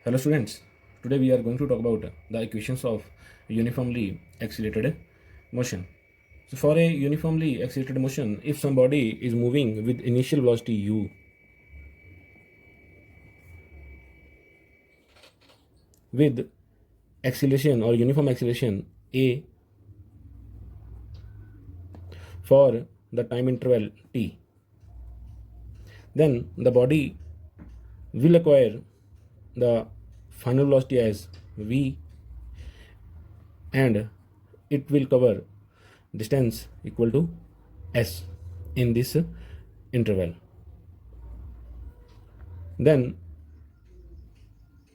Hello students, today we are going to talk about the equations of uniformly accelerated motion. So for a uniformly accelerated motion, if some body is moving with initial velocity u with acceleration or uniform acceleration a for the time interval t, then the body will acquire the final velocity as v and it will cover distance equal to s in this interval. Then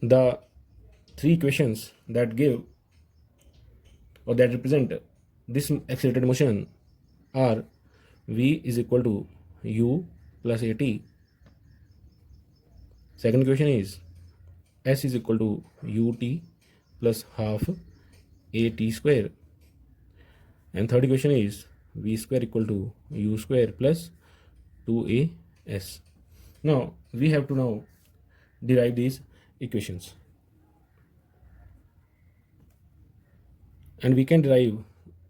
the three equations that give or that represent this accelerated motion are v is equal to u plus at. Second equation is s is equal to ut plus half at square, and third equation is v square equal to u square plus 2as. Now we have to now derive these equations, and we can derive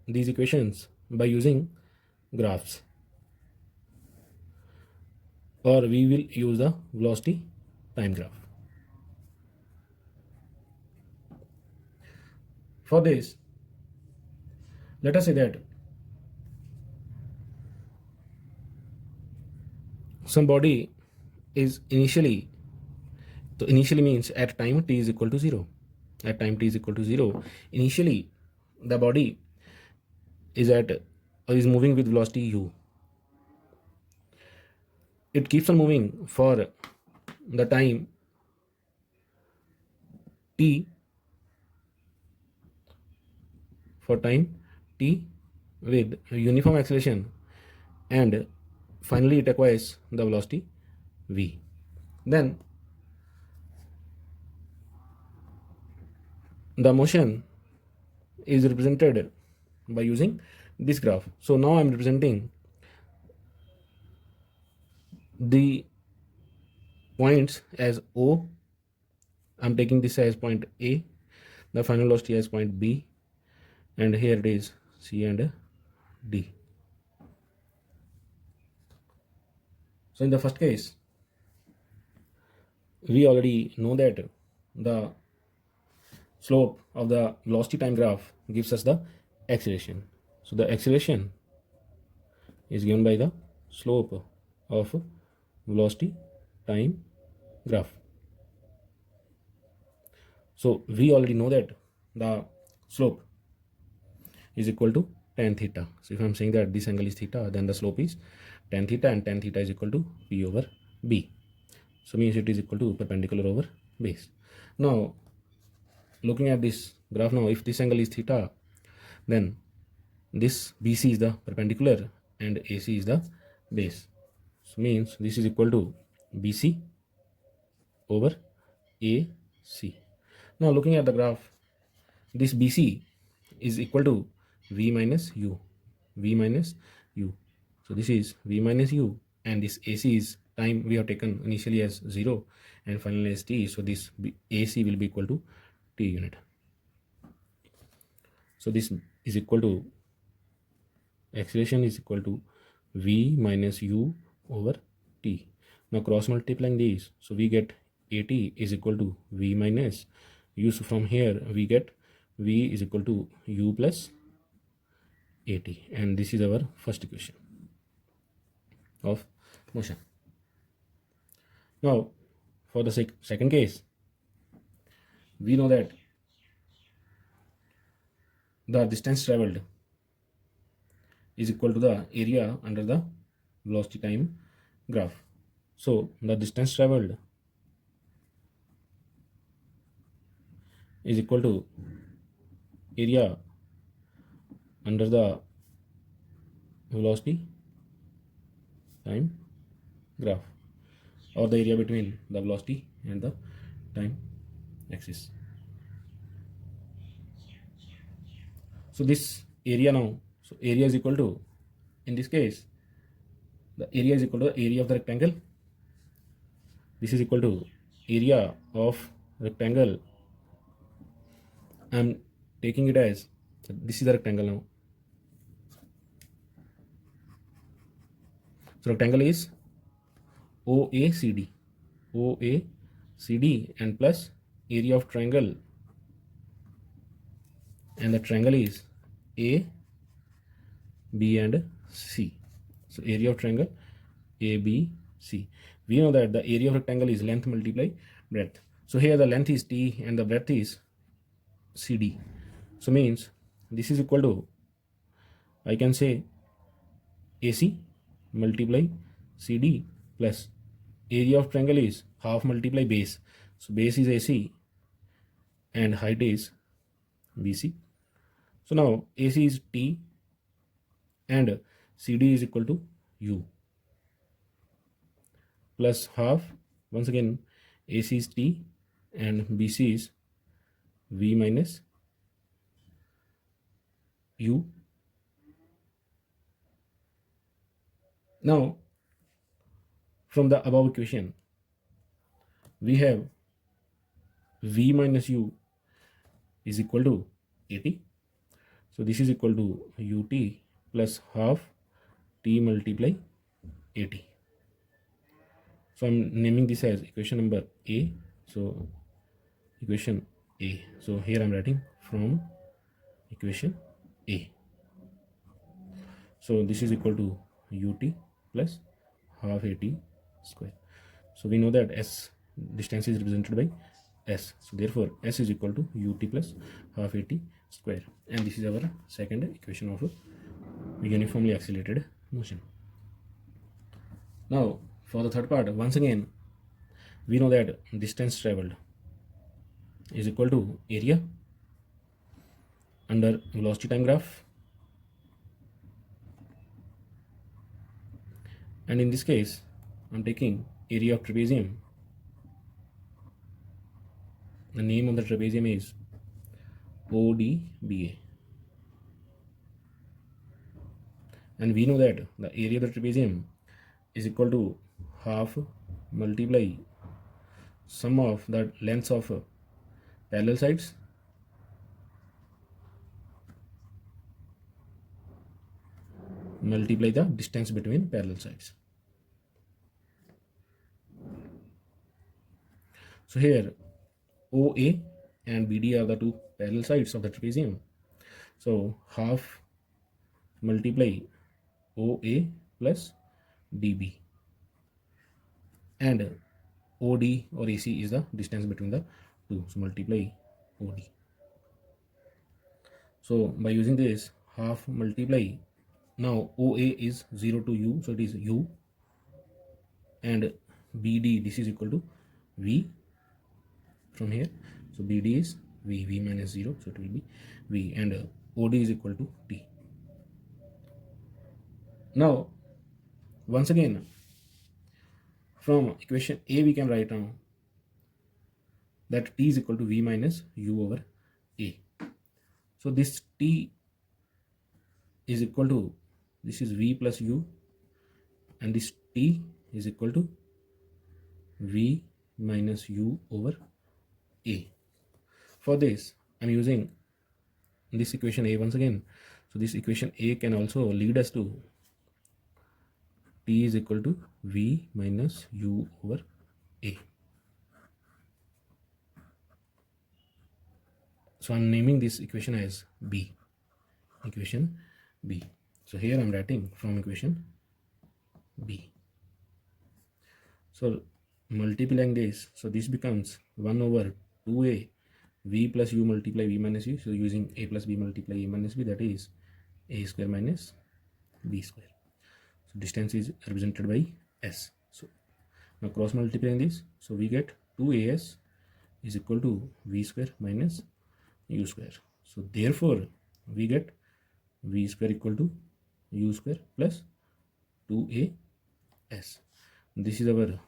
these equations by using graphs, or we will use the velocity time graph. For this, let us say that some body is initially, so initially means at time t is equal to 0. At time t is equal to 0, initially the body is moving with velocity u. It keeps on moving for the time t, with uniform acceleration, and finally it acquires the velocity v. Then the motion is represented by using this graph. So now I'm representing the points as O. I'm taking this as point A, the final velocity as point B, and here it is C and D. So in the first case, we already know that the slope of the velocity time graph gives us the acceleration. So the acceleration is given by the slope of velocity time graph. So we already know that the slope is equal to tan theta. So if I'm saying that this angle is theta, then the slope is tan theta, and tan theta is equal to p over b. So means it is equal to perpendicular over base. Now looking at this graph, now if this angle is theta, then this BC is the perpendicular and AC is the base. So means this is equal to BC over AC. Now looking at the graph, this BC is equal to V minus U. So this is V minus U, and this AC is time we have taken initially as 0 and finally as t. So this AC will be equal to t unit. So this is equal to, acceleration is equal to V minus U over t. Now cross multiplying these, so we get AT is equal to V minus U. So from here we get V is equal to U plus AT, and this is our first equation of motion. Now for the second case, we know that the distance traveled is equal to the area under the velocity time graph. So the distance traveled is equal to area under the velocity time graph, or the area between the velocity and the time axis. So this area now, so area is equal to, in this case, the area is equal to the area of the rectangle. This is equal to area of rectangle, I'm taking it as, this is the rectangle now. So rectangle is OACD, OACD, and plus area of triangle, and the triangle is A, B and C. So area of triangle A, B, C. We know that the area of rectangle is length multiply breadth. So here the length is T and the breadth is CD. So means this is equal to, I can say, AC multiply CD plus area of triangle is half multiply base. So base is AC and height is BC. So now AC is T and CD is equal to U plus half. Once again, AC is T and BC is V minus U. Now, from the above equation, we have V minus U is equal to 80. So this is equal to UT plus half T multiply 80. So I'm naming this as equation number A. So equation A. So here I'm writing from equation A. So this is equal to UT plus half 80 square. So we know that S distance is represented by S. So therefore S is equal to UT plus half 80 square. And this is our second equation of uniformly accelerated motion. Now for the third part, once again, we know that distance traveled is equal to area under velocity time graph, and in this case I'm taking area of trapezium. The name of the trapezium is ODBA, and we know that the area of the trapezium is equal to half multiply sum of the lengths of parallel sides multiply the distance between parallel sides. So here OA and BD are the two parallel sides of the trapezium. So half multiply OA plus DB, and OD or AC is the distance between the two. So multiply OD. So by using this half multiply, now OA is 0 to U, so it is U, and BD, this is equal to V from here. So BD is V minus 0, so it will be V, and OD is equal to T. Now once again, from equation A we can write down that T is equal to V minus U over A. So this T is equal to, this is V plus U, and this T is equal to V minus U over A. For this I'm using this equation A once again. So this equation A can also lead us to T is equal to V minus U over A. So I'm naming this equation as B, equation B. So here I'm writing from equation B. So multiplying this, so this becomes 1 over 2A V plus U multiply V minus U. So using A plus B multiply A minus B, that is A square minus B square. So distance is represented by S. So now cross multiplying this, so we get 2AS is equal to V square minus U square. So therefore we get V square equal to U square plus 2AS. This is our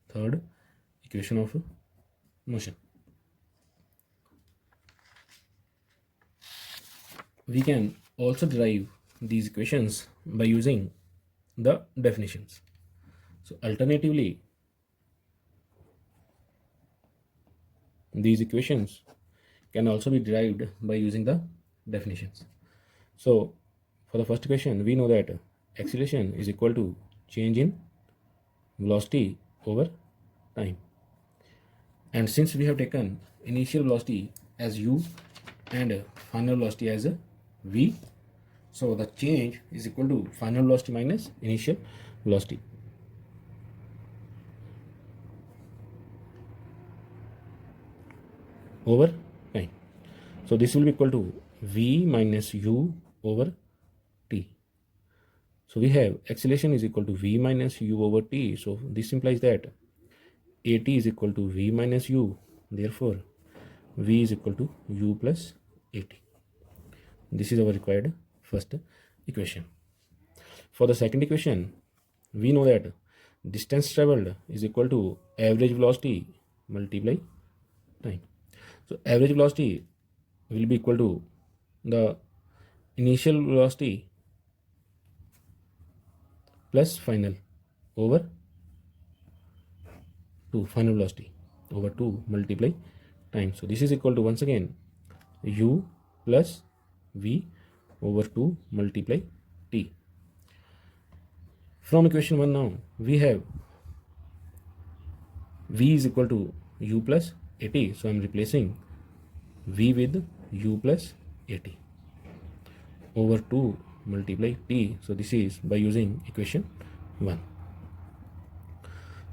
third equation of motion. We can also derive these equations by using the definitions. So alternatively, these equations can also be derived by using the definitions. So for the first equation, we know that acceleration is equal to change in velocity over time. And since we have taken initial velocity as u and final velocity as a v, so the change is equal to final velocity minus initial velocity. Over time. So this will be equal to v minus u over t. So we have acceleration is equal to v minus u over t. So this implies that at is equal to v minus u. Therefore, v is equal to u plus at. This is our required first equation. For the second equation, we know that distance traveled is equal to average velocity multiply time. So average velocity will be equal to the initial velocity plus final over 2, final velocity over 2 multiply time. So this is equal to once again u plus v over 2 multiply t. From equation 1 now we have v is equal to u plus at. So I am replacing v with u plus at over 2 multiply t. So this is by using equation 1.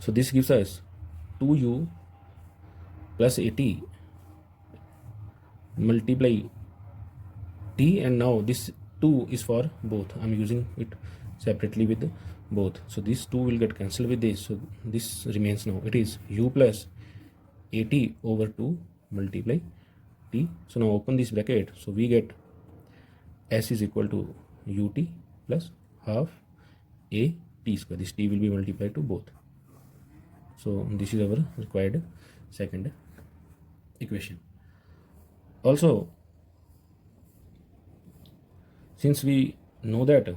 So this gives us 2u plus at multiply t, and now this 2 is for both. I'm using it separately with both. So this 2 will get cancelled with this. So this remains now. It is u plus at over 2 multiply t. So now open this bracket. So we get s is equal to ut plus half a t square. This t will be multiplied to both. So this is our required second equation. Also, since we know that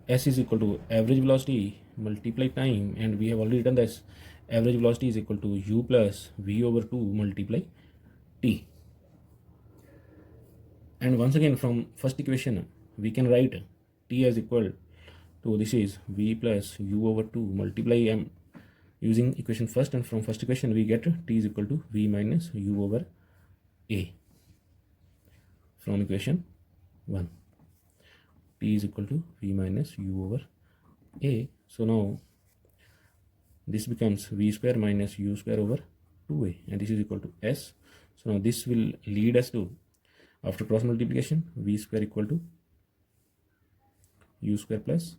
s is equal to average velocity multiply time, and we have already written this, average velocity is equal to u plus v over 2 multiply t. And once again from first equation we can write t as equal to, this is v plus u over 2 multiply, I'm using equation first, and from first equation we get t is equal to v minus u over a. From equation 1 t is equal to v minus u over a. So now this becomes v square minus u square over 2a, and this is equal to s. So now this will lead us to, after cross multiplication, v square equal to u square plus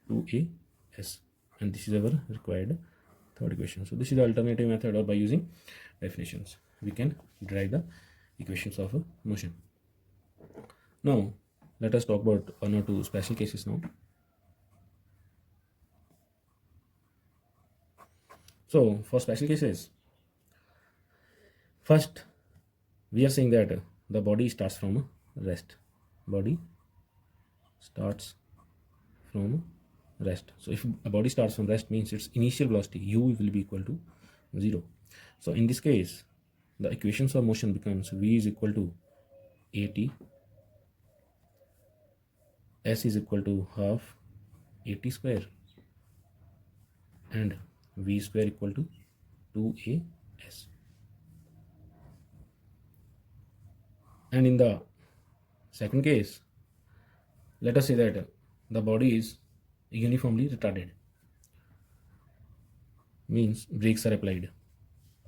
2as, and this is our required third equation. So this is the alternative method, or by using definitions we can derive the equations of a motion. Now let us talk about one or two special cases now. So for special cases, first we are saying that the body starts from rest. Body starts from rest. So if a body starts from rest, means its initial velocity u will be equal to 0. So in this case, the equations of motion becomes v is equal to at, s is equal to half at square, and v square equal to 2as. And in the second case, let us say that the body is uniformly retarded, means brakes are applied.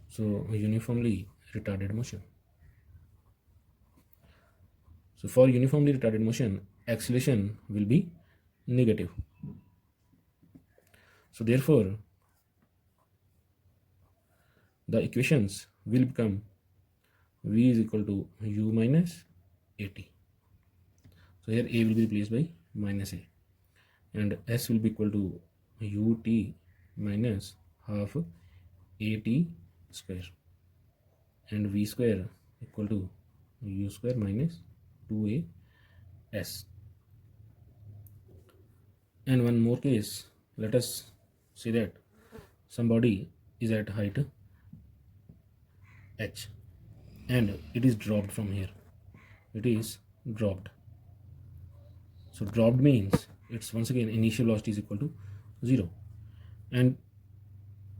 So uniformly retarded motion. So for uniformly retarded motion, acceleration will be negative. So therefore the equations will become v is equal to u minus at. So here a will be replaced by minus a, and s will be equal to ut minus half at square, and v square equal to u square minus 2as. And one more case, let us say that somebody is at height h, and it is dropped from here. It is dropped. So dropped means it's once again initial velocity is equal to 0, and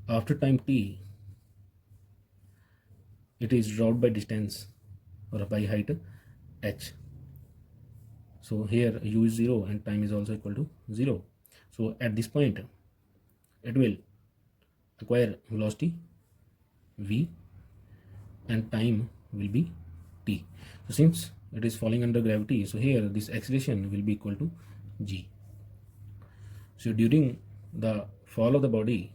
after time t it is dropped by distance or by height h. So here u is 0 and time is also equal to 0. So at this point it will acquire velocity v and time will be t. So since it is falling under gravity, so here this acceleration will be equal to g. So during the fall of the body,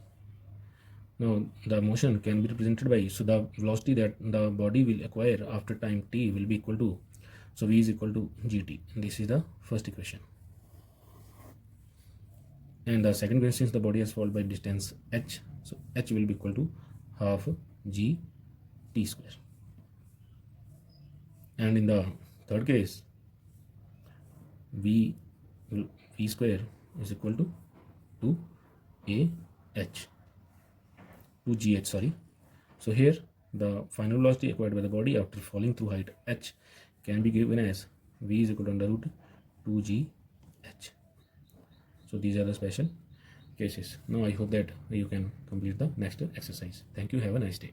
now the motion can be represented by, so the velocity that the body will acquire after time t will be equal to, so v is equal to gt. And this is the first equation. And the second question, since the body has fallen by distance h, so h will be equal to half g t square. And in the third case, v square is equal to 2gh, sorry. So here the final velocity acquired by the body after falling through height h can be given as v is equal to under root 2gh. So these are the special cases. Now I hope that you can complete the next exercise. Thank you. Have a nice day.